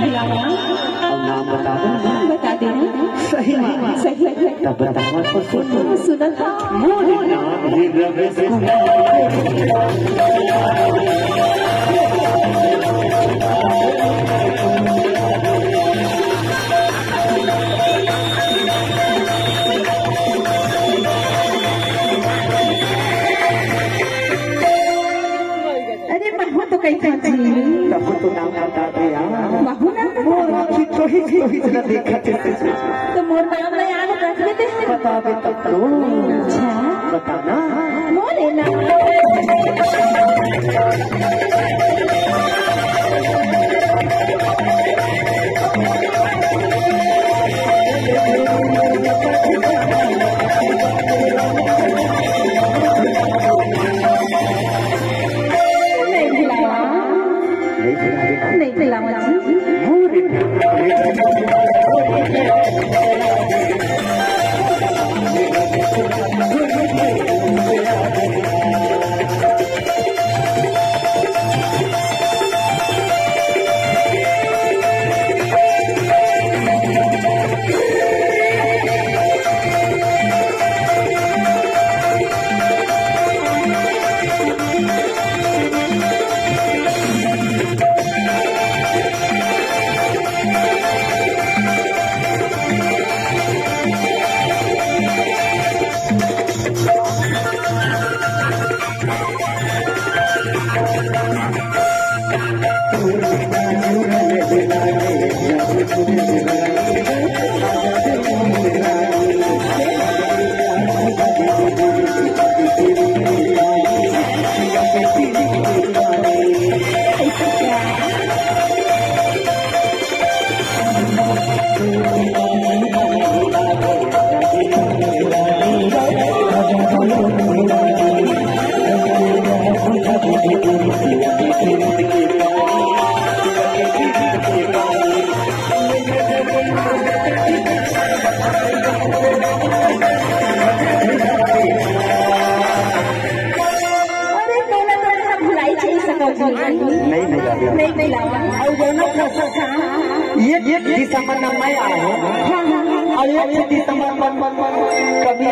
भुलावा। अब नाम बता दो। बता देना। सही सही तब बतावा तो सुना था। मोरे नाम ही रवि तो कैसे तब तो नाम बता दे यार। बाबू ना मोर आँखी छोही न देखा तो मोर नाम ले आने रख देते हैं। बता दे तब तो। अच्छा बताना मोरे नाम नहीं खिलावा जी। नहीं लावा और दोनों ये दिसंबर में मैं आया हूँ और ये दिसंबर कभी